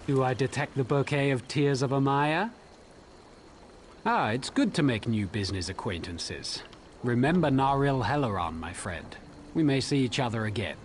Do I detect the bouquet of tears of Amaya? Ah, it's good to make new business acquaintances. Remember Naril Helleron, my friend. We may see each other again.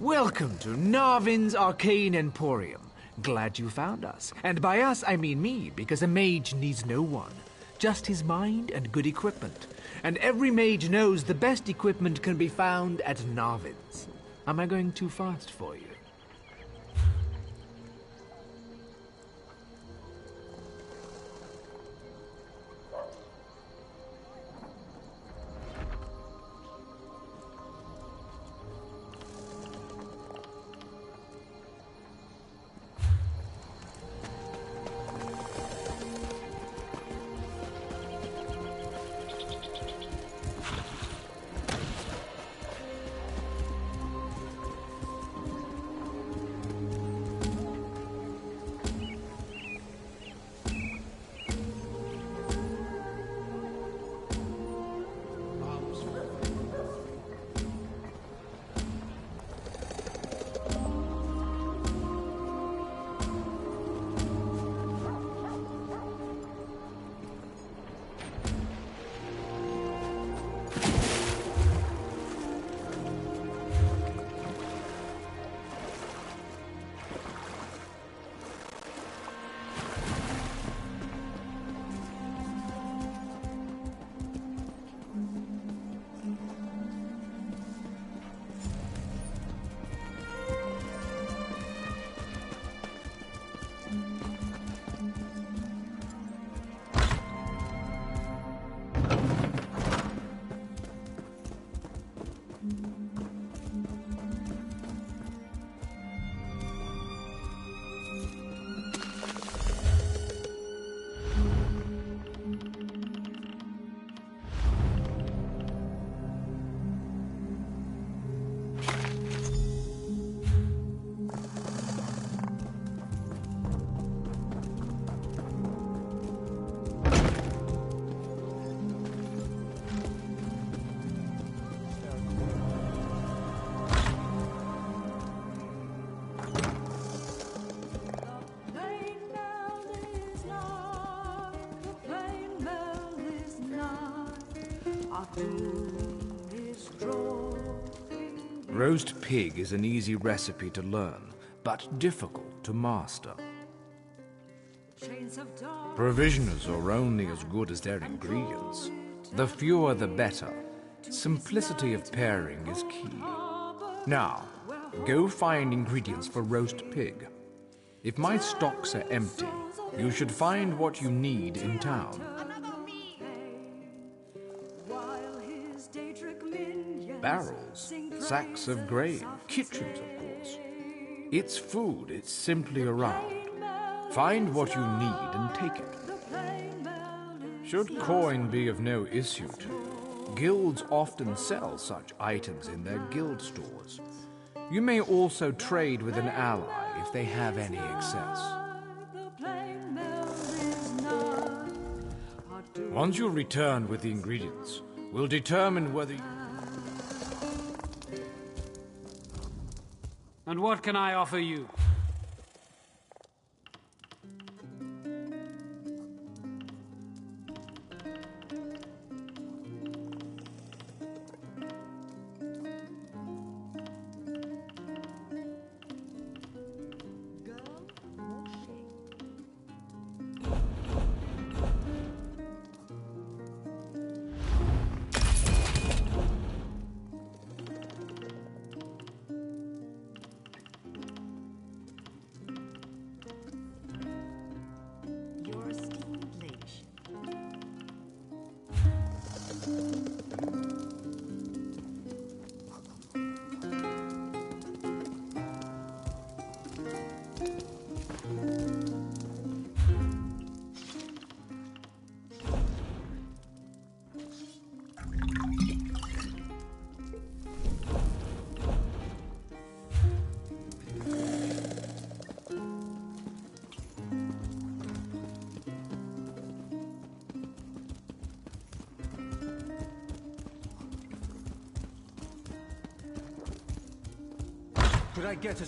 Welcome to Narvin's Arcane Emporium. Glad you found us. And by us, I mean me, because a mage needs no one. Just his mind and good equipment. And every mage knows the best equipment can be found at Narvin's. Am I going too fast for you? Roast pig is an easy recipe to learn, but difficult to master. Chains Provisioners are only as good as their ingredients. The fewer the better. Simplicity of pairing is key. Now, go find ingredients for roast pig. If my stocks are empty, you should find what you need in town. Barrels, sacks of grain, kitchens, of course. It's food, it's simply around. Find what you need and take it. Should coin be of no issue to you, guilds often sell such items in their guild stores. You may also trade with an ally if they have any excess. Once you return with the ingredients, we'll determine whether you... And what can I offer you? Could I get a...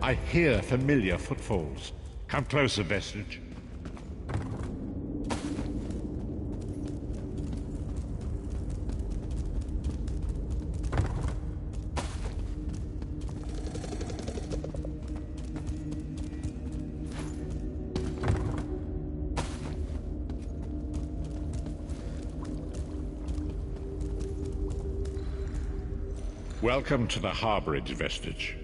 I hear familiar footfalls. Come closer, Vestige. Welcome to the harborage, Vestige.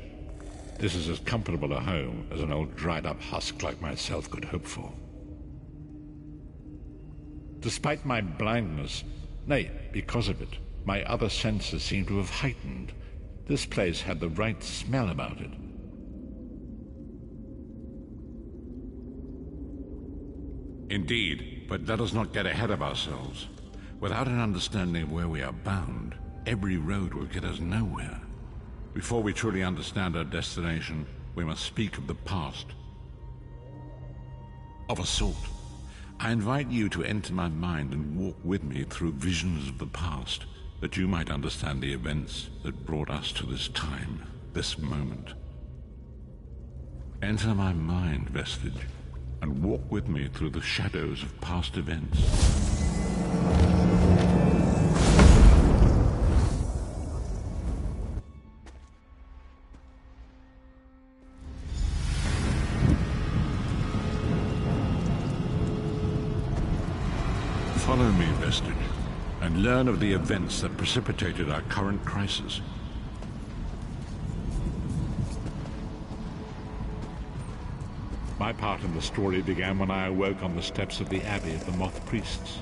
This is as comfortable a home as an old dried-up husk like myself could hope for. Despite my blindness, nay, because of it, my other senses seem to have heightened. This place had the right smell about it. Indeed, but let us not get ahead of ourselves. Without an understanding of where we are bound, every road will get us nowhere. Before we truly understand our destination, we must speak of the past. Of a sort. I invite you to enter my mind and walk with me through visions of the past, that you might understand the events that brought us to this time, this moment. Enter my mind, Vestige, and walk with me through the shadows of past events. Follow me, Vestige, and learn of the events that precipitated our current crisis. My part in the story began when I awoke on the steps of the Abbey of the Moth Priests,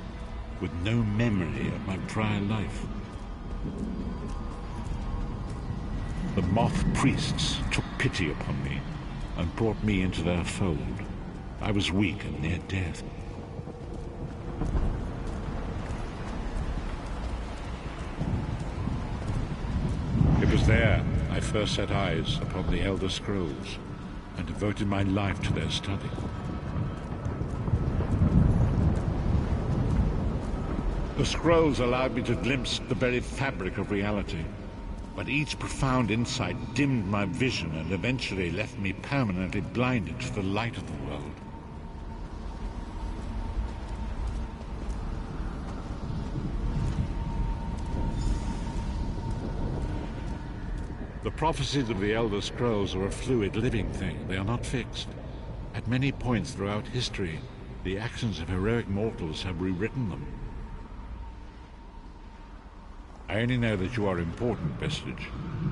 with no memory of my prior life. The Moth Priests took pity upon me and brought me into their fold. I was weak and near death. It was there I first set eyes upon the Elder Scrolls and devoted my life to their study. The scrolls allowed me to glimpse the very fabric of reality, but each profound insight dimmed my vision and eventually left me permanently blinded to the light of the world. The prophecies of the Elder Scrolls are a fluid, living thing. They are not fixed. At many points throughout history, the actions of heroic mortals have rewritten them. I only know that you are important, Vestige.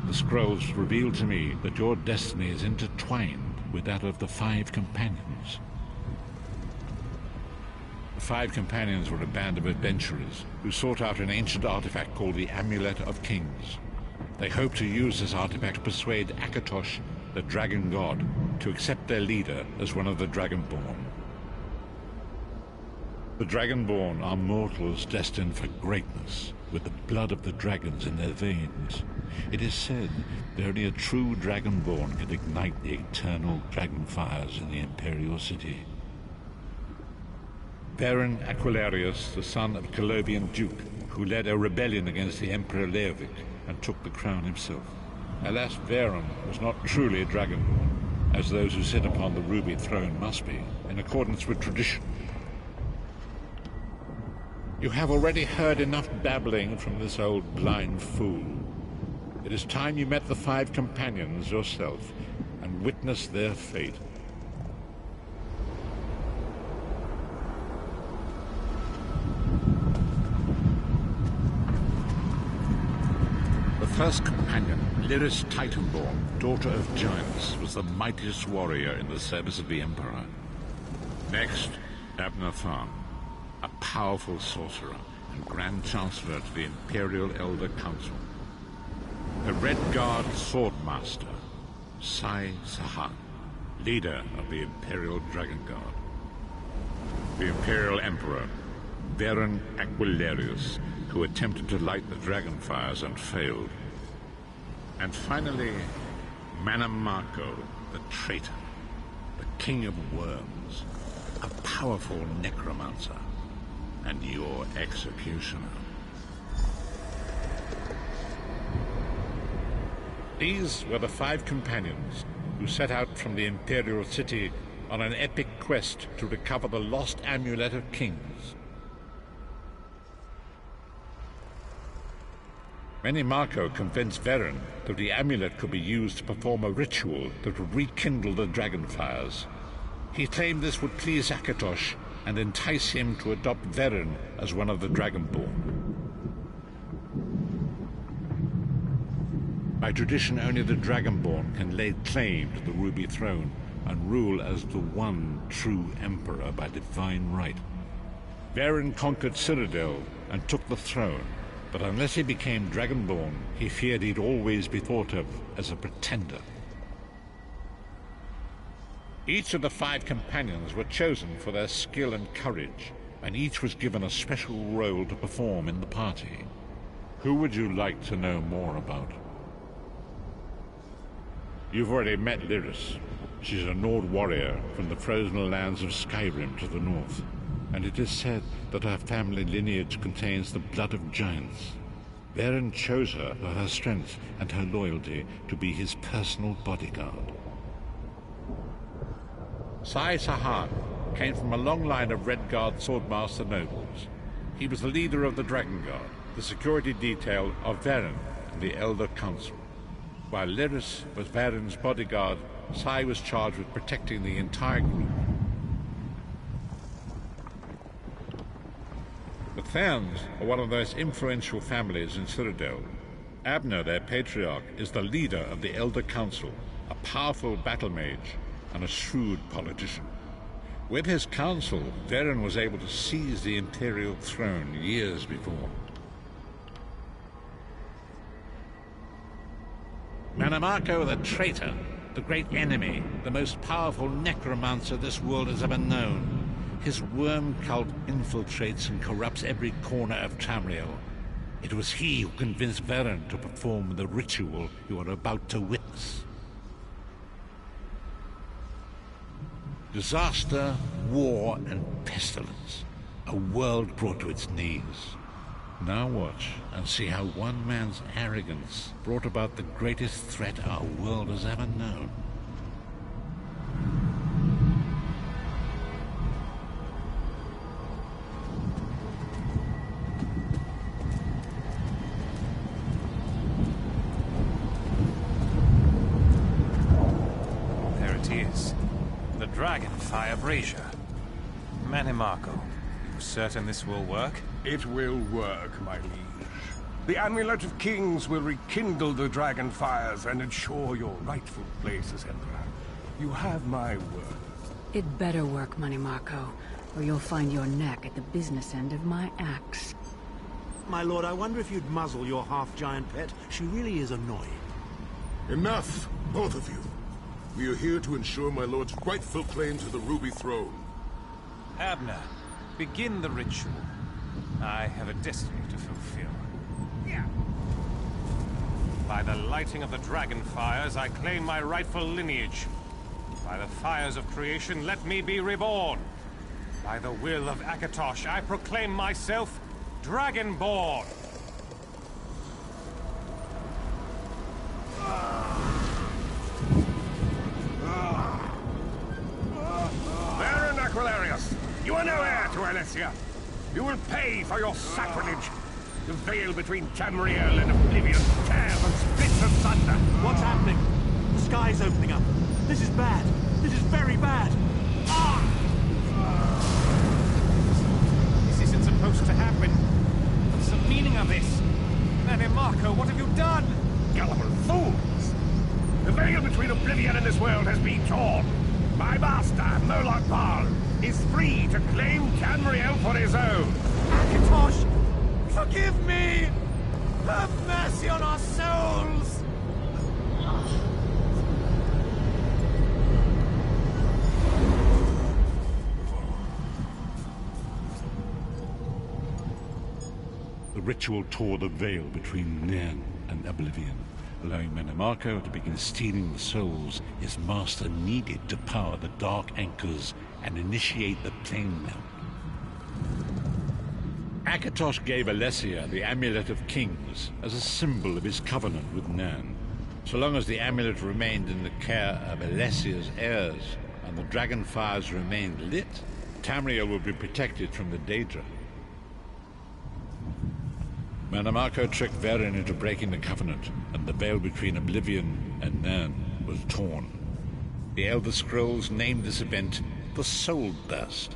The scrolls reveal to me that your destiny is intertwined with that of the Five Companions. The Five Companions were a band of adventurers who sought out an ancient artifact called the Amulet of Kings. They hoped to use this artifact to persuade Akatosh, the dragon god, to accept their leader as one of the Dragonborn. The Dragonborn are mortals destined for greatness, with the blood of the dragons in their veins. It is said that only a true Dragonborn can ignite the eternal dragon fires in the Imperial City. Baron Aquilarius, the son of Colovian Duke, who led a rebellion against the Emperor Leovic and took the crown himself. Alas, Veron was not truly a Dragonborn, as those who sit upon the ruby throne must be, in accordance with tradition. You have already heard enough babbling from this old blind fool. It is time you met the Five Companions yourself and witnessed their fate. The first companion, Lyris Titanborn, daughter of giants, was the mightiest warrior in the service of the Emperor. Next, Abner Tharn, a powerful sorcerer and Grand Chancellor to the Imperial Elder Council. The Red Guard Swordmaster, Sai Sahan, leader of the Imperial Dragon Guard. The Imperial Emperor, Baron Aquilarius, who attempted to light the dragon fires and failed. And finally, Manamako, the traitor, the king of worms, a powerful necromancer, and your executioner. These were the Five Companions, who set out from the Imperial City on an epic quest to recover the lost Amulet of Kings. Menimarco convinced Veren that the amulet could be used to perform a ritual that would rekindle the dragonfires. He claimed this would please Akatosh and entice him to adopt Veren as one of the Dragonborn. By tradition, only the Dragonborn can lay claim to the Ruby Throne and rule as the one true Emperor by divine right. Veren conquered Cyrodiil and took the throne, but unless he became Dragonborn, he feared he'd always be thought of as a pretender. Each of the 5 companions were chosen for their skill and courage, and each was given a special role to perform in the party. Who would you like to know more about? You've already met Lyris. She's a Nord warrior from the frozen lands of Skyrim to the north, and it is said that her family lineage contains the blood of giants. Veren chose her for her strength and her loyalty to be his personal bodyguard. Sai Sahan came from a long line of Redguard swordmaster nobles. He was the leader of the Dragon Guard, the security detail of Veren and the Elder Council. While Lyris was Veren's bodyguard, Sai was charged with protecting the entire group. The Therns are one of the most influential families in Cyrodiil. Abner, their patriarch, is the leader of the Elder Council, a powerful battle mage and a shrewd politician. With his council, Veren was able to seize the Imperial throne years before. Menimarco the traitor, the great enemy, the most powerful necromancer this world has ever known. His worm cult infiltrates and corrupts every corner of Tamriel. It was he who convinced Veren to perform the ritual you are about to witness. Disaster, war, and pestilence. A world brought to its knees. Now watch and see how one man's arrogance brought about the greatest threat our world has ever known. There it is. The Dragonfire Brazier. Menimarco, you certain this will work? It will work, my liege. The Amulet of Kings will rekindle the dragon fires and ensure your rightful place as Emperor. You have my word. It better work, Menimarco, or you'll find your neck at the business end of my axe. My lord, I wonder if you'd muzzle your half-giant pet. She really is annoying. Enough, both of you. We are here to ensure my lord's rightful claim to the Ruby Throne. Abner, begin the ritual. I have a destiny to fulfill. By the lighting of the dragon fires, I claim my rightful lineage. By the fires of creation, let me be reborn. By the will of Akatosh, I proclaim myself Dragonborn. Baron Aquilarius, you are no heir to Alessia. You will pay for your sacrilege. The veil between Tamriel and Oblivion tears and splits asunder. What's happening? The sky's opening up. This is bad. This is very bad. This isn't supposed to happen. What's the meaning of this? Menimarco, what have you done? Gullible fools! The veil between Oblivion and this world has been torn. My master, Moloch Bal, is free to claim Tamriel for his own. Akatosh, forgive me! Have mercy on our souls! The ritual tore the veil between Nairn and Oblivion, allowing Menimarco to begin stealing the souls his master needed to power the Dark Anchors and initiate the plane melt. Akatosh gave Alessia the Amulet of Kings as a symbol of his covenant with Nairn. So long as the amulet remained in the care of Alessia's heirs and the dragon fires remained lit, Tamriel would be protected from the Daedra. Manamako tricked Varen into breaking the Covenant, and the veil between Oblivion and Nirn was torn. The Elder Scrolls named this event the Soul Burst.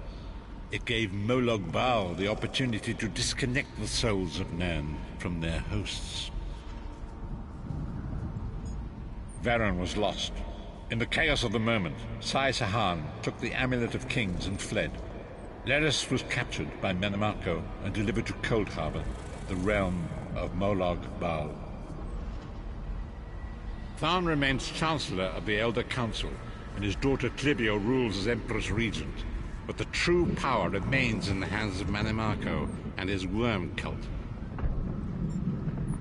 It gave Molag Bal the opportunity to disconnect the souls of Nirn from their hosts. Varen was lost. In the chaos of the moment, Sai Sahan took the Amulet of Kings and fled. Leris was captured by Manamako and delivered to Cold Harbor, the realm of Molag Bal. Tharn remains Chancellor of the Elder Council, and his daughter Clivio rules as Empress Regent. But the true power remains in the hands of Manamako and his worm cult.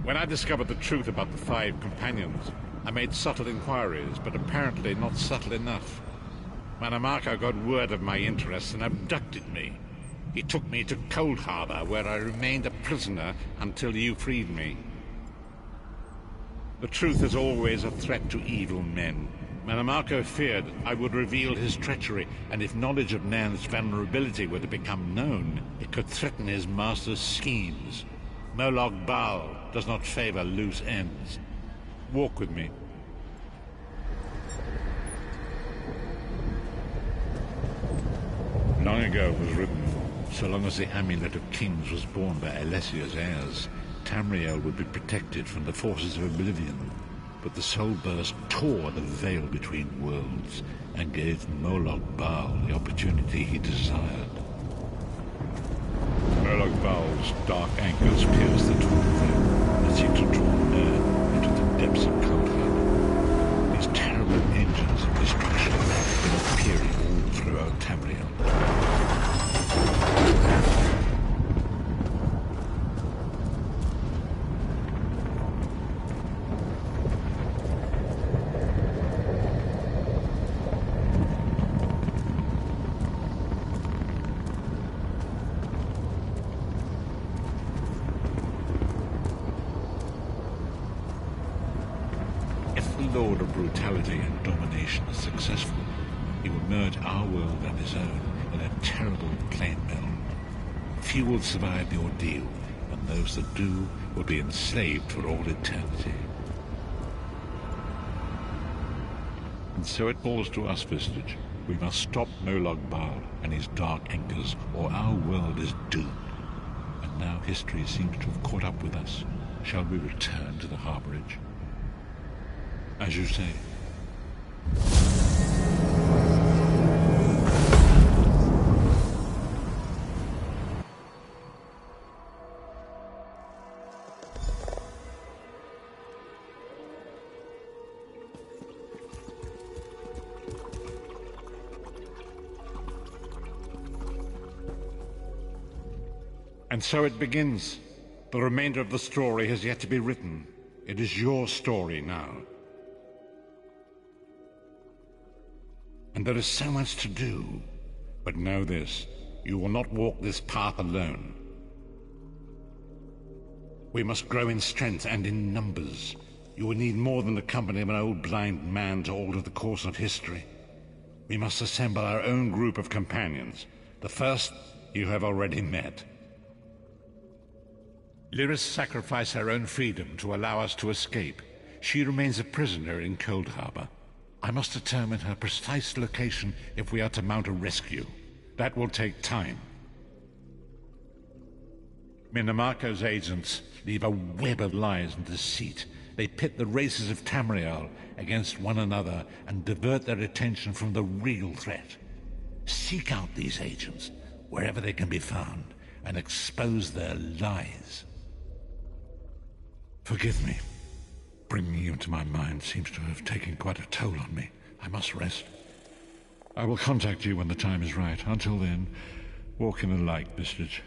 When I discovered the truth about the 5 companions, I made subtle inquiries, but apparently not subtle enough. Manamako got word of my interests and abducted me. He took me to Cold Harbor, where I remained a prisoner until you freed me. The truth is always a threat to evil men. Manamako feared I would reveal his treachery, and if knowledge of Nan's vulnerability were to become known, it could threaten his master's schemes. Molag Bal does not favor loose ends. Walk with me. Long ago it was written, so long as the Amulet of Kings was borne by Alessia's heirs, Tamriel would be protected from the forces of Oblivion. But the Soul Burst tore the veil between worlds and gave Molag Bal the opportunity he desired. Molag Bal's dark anchors pierced the torn veil and seemed to draw Nirn into the depths of Cold Harbor. These terrible engines of destruction have been appearing all throughout Tamriel. Lord of brutality and domination is successful, he will merge our world and his own in a terrible plain melon. Few will survive the ordeal, and those that do will be enslaved for all eternity. And so it falls to us, Vistage. We must stop Molag Bal and his dark anchors, or our world is doomed. And now history seems to have caught up with us. Shall we return to the harborage? As you say. And so it begins. The remainder of the story has yet to be written. It is your story now. And there is so much to do. But know this, you will not walk this path alone. We must grow in strength and in numbers. You will need more than the company of an old blind man to alter the course of history. We must assemble our own group of companions. The first you have already met. Lyris sacrificed her own freedom to allow us to escape. She remains a prisoner in Cold Harbor. I must determine her precise location if we are to mount a rescue. That will take time. Minamako's agents leave a web of lies and deceit. They pit the races of Tamriel against one another and divert their attention from the real threat. Seek out these agents, wherever they can be found, and expose their lies. Forgive me. Bringing you into my mind seems to have taken quite a toll on me. I must rest. I will contact you when the time is right. Until then, walk in the light, Vistage.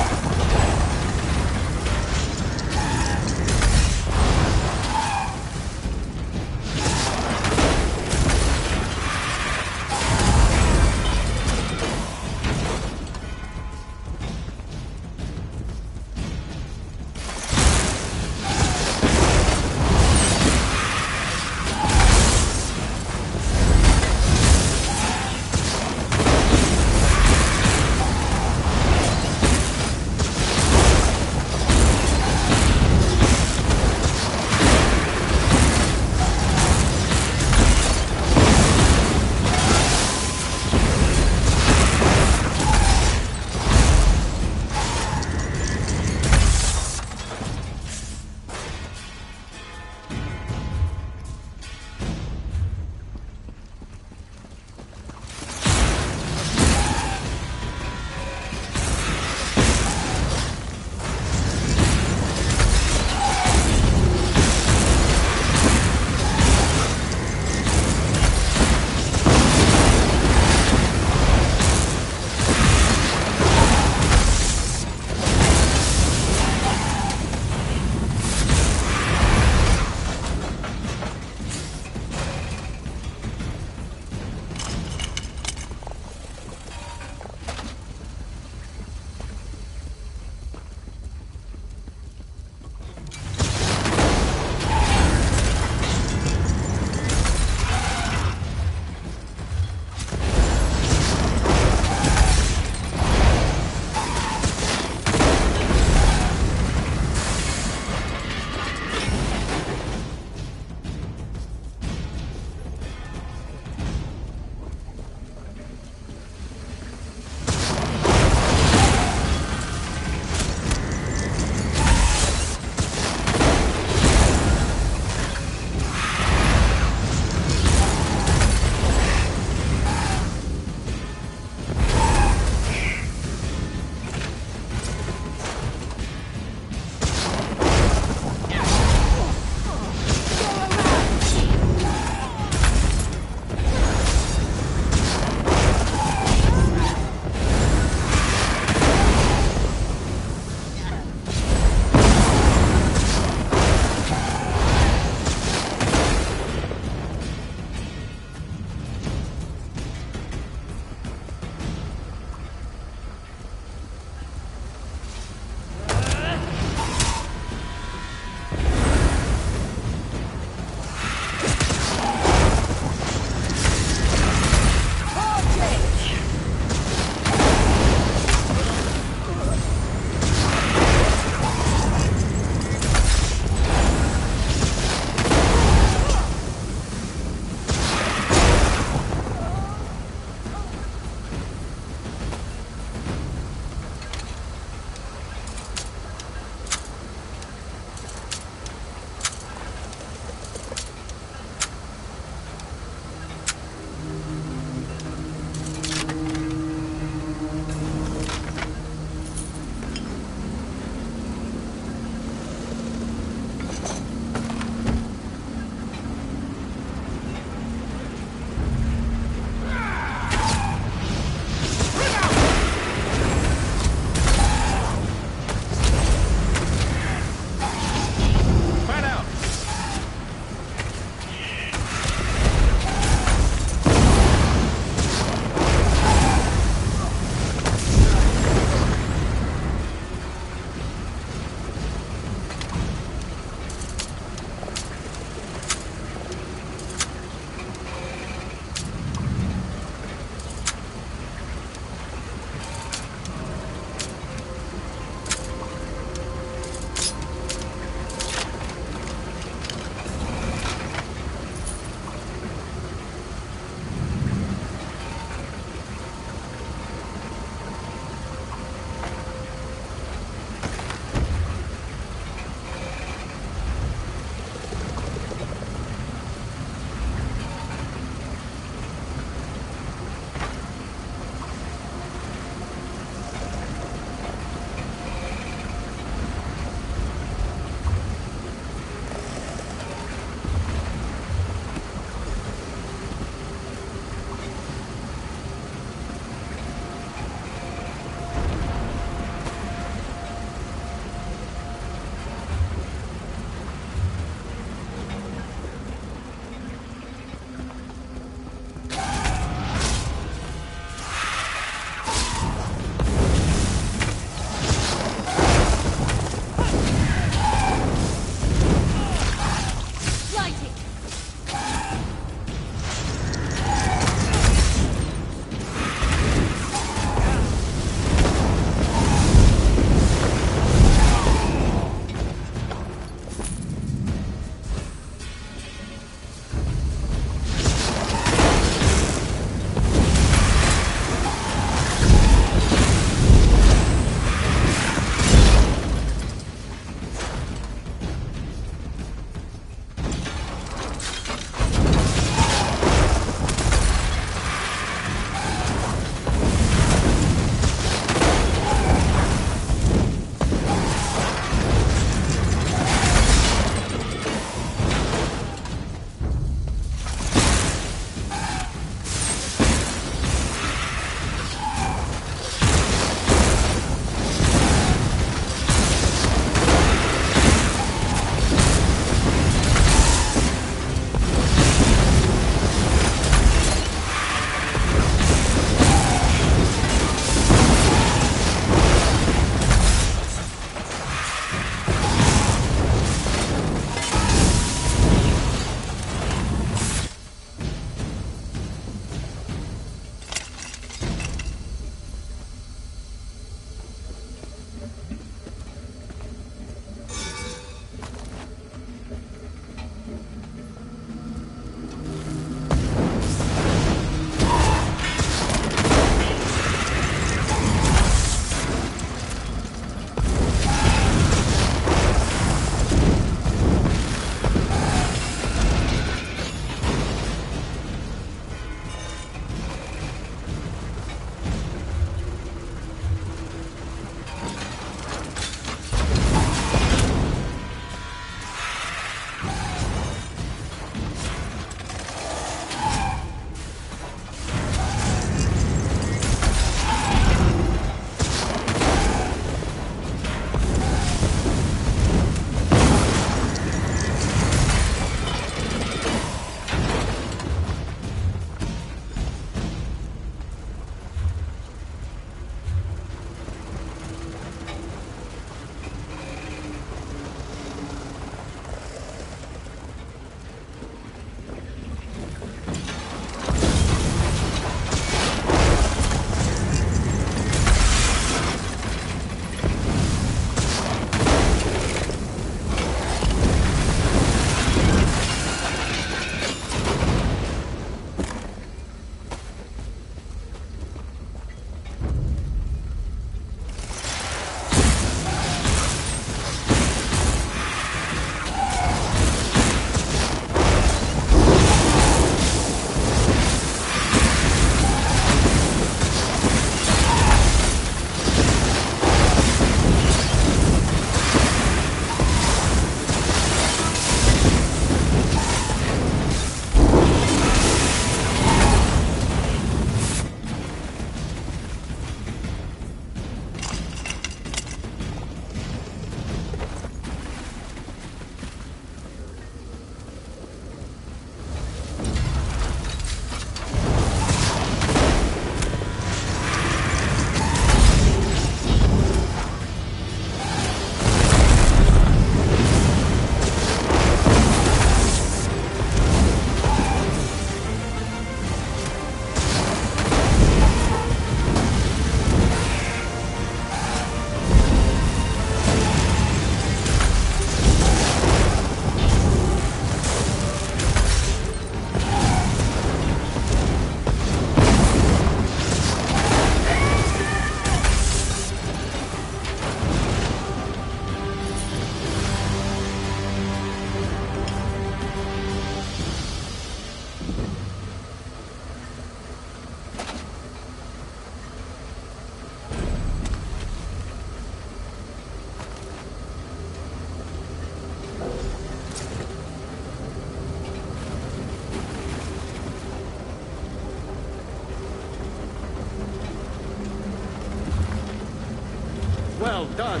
Well done.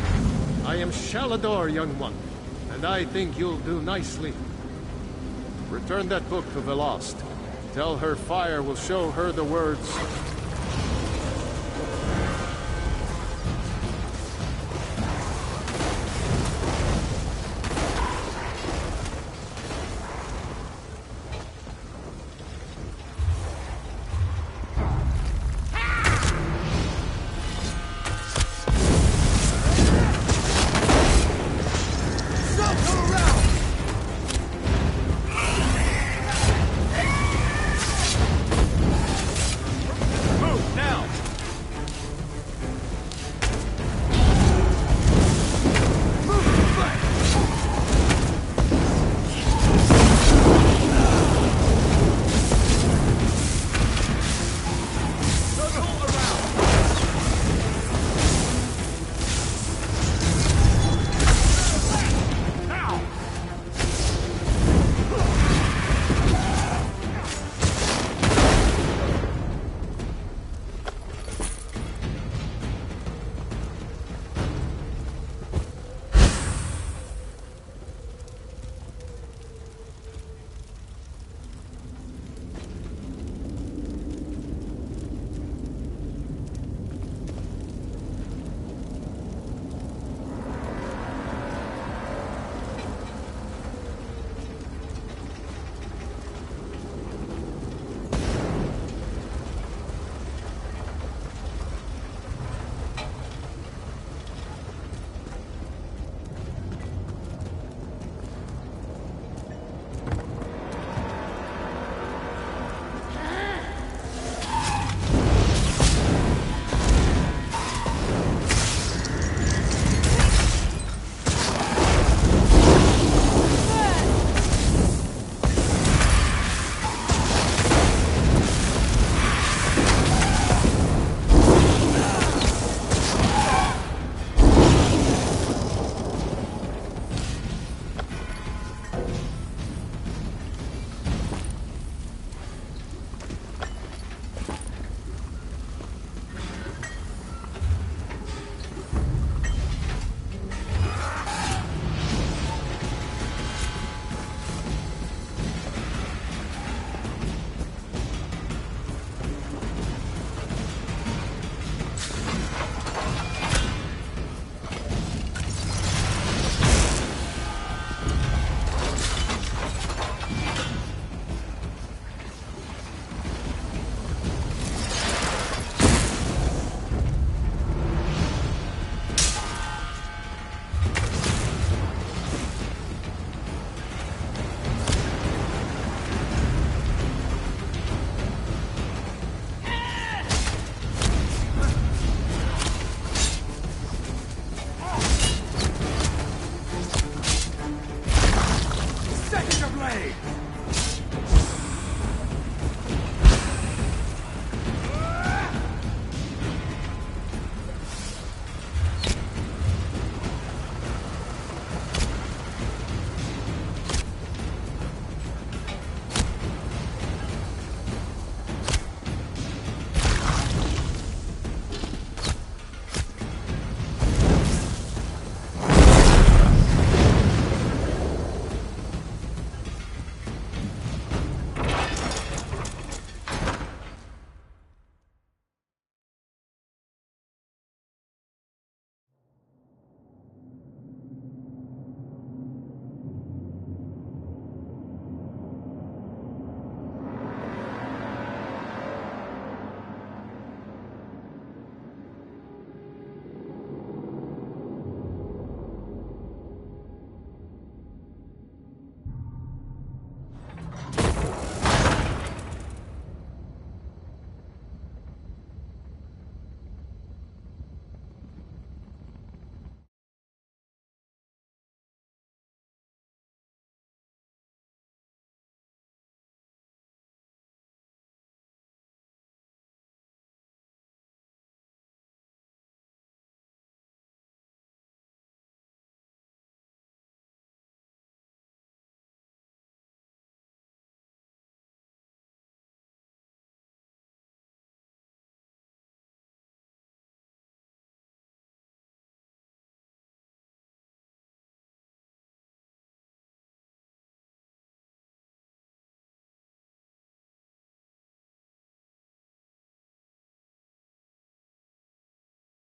I am Shalador, young one, and I think you'll do nicely. Return that book to the Lost. Tell her fire will show her the words,